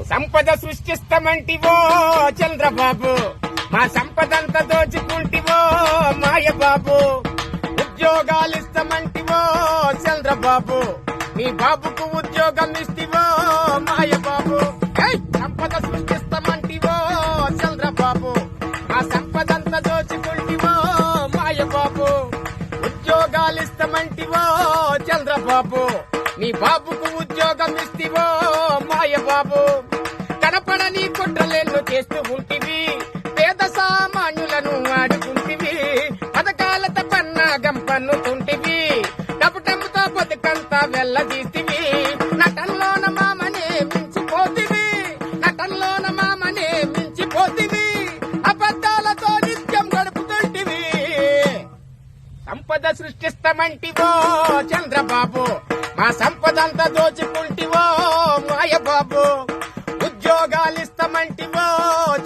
సంపద సృష్టిస్తామంటివో చంద్రబాబు, మా సంపదంతా దోచుకుంటివో మాయబాబు. ఉద్యోగాలిస్తామంటివో చంద్రబాబు, నీ బాబుకు ఉద్యోగం ఇస్తివో మాయబాబు. సంపద సృష్టిస్తామంటివో చంద్రబాబు, మా సంపదంతా దోచుకుంటివో మాయబాబు. ఉద్యోగాలిస్తామంటివో చంద్రబాబు, నీ బాబుకు ఉద్యోగం ఇస్తివో మాయబాబు. కనపడని కుట్రలెన్ను చేస్తూ ఉంటివి, పేద సామాన్యులను ఆడుకుంటివి. పథకాలతో పన్నాగం పన్నుతుంటివి, డబ్బుటమ్ముతో బతుకంతా వెళ్ళదీస్తివి. నటనలోన మామనే మించిపోతివి, నటనలోన మామనే మించిపోతివి. అబద్ధాలతో నిత్యం గడుపుతుంటివి. సంపద సృష్టిస్తామంటివో చంద్రబాబు, మా సంపదంతా దోచుకుంటివో మాయబాబు. ఉద్యోగాలిస్తామంటివో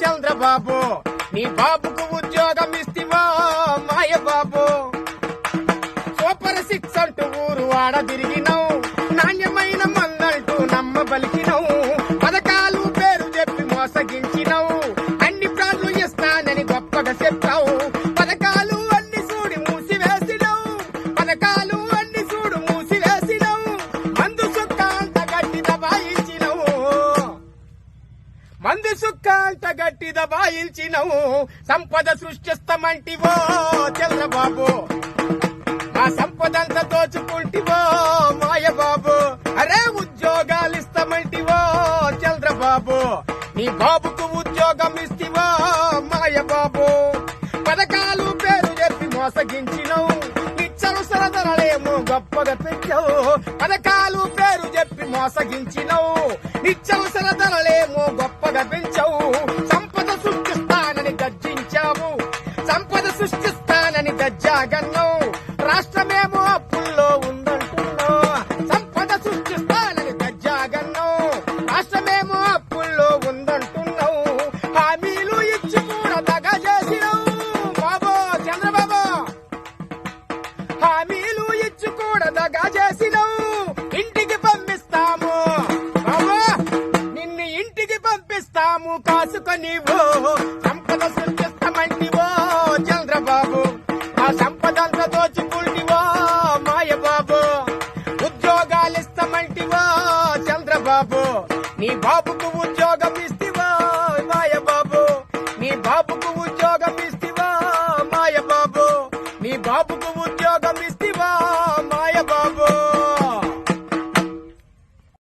చంద్రబాబు, నీ బాబుకు ఉద్యోగం ఇస్తివో మాయబాబు. సూపర్ సిక్స్ అంటూ ఊరు వాడ తిరిగినావు, నాణ్యమైన మందంటూ నమ్మబలికినావు. పథకాలు పేరు చెప్పి మోసగించినావు, అన్ని ప్రాణులు ఇస్తానని గొప్పగా చెప్పావు. పథకాలు అన్ని చూడి మూసివేసినావు, పథకాలు అన్ని చూడు మూసివేసినావు. మందు సుక్క అంత గట్టి దబాయించినవు, మందు సుక్క అంత గట్టి దబాయించినవు. సంపద సృష్టిస్తామంటివో చంద్రబాబు, మా సంపదంతా దోచుకుంటివో మాయబాబు. అరే ఉద్యోగాలిస్తామంటివో చంద్రబాబు, నీ బాబుకు ఉద్యోగం ఇస్తివో మాయబాబు. పథకాలు పేరు చెప్పి మోసగించినవు, నిత్యవసర ధరలేమో గొప్పగా పెంచావు. పథకాలు పేరు చెప్పి మోసగించినవు, నిత్యవసర ధరలేమో గొప్పగా పెంచావు. సంపద సృష్టిస్తానని గర్జించావు, సంపద సృష్టిస్తానని గజ్జాగన్నావు. రాష్ట్రమేమో అప్పుల్లో ఉందంటున్నావు, సంపద సృష్టిస్తానని గజ్జాగన్నావు. రాష్ట్రమేమో అప్పుల్లో ఉందంటున్నావు, హామీలు ఇచ్చి కూడా దగా చేసినావు బాబో చంద్రబాబు. హామీలు ఇచ్చి కూడా దగా చేసినావు. ఇంటికి పంపిస్తాము బాబో, నిన్ను ఇంటికి పంపిస్తాము కాసుకొనివో. సంపద సృష్టిస్తామంటివో చంద్రబాబు, ఆ సంపదంతా దోచుకుంటివో మాయబాబు. ఉద్యోగాలిస్తామంటివో చంద్రబాబు, నీ బాబుకు ఉద్యోగం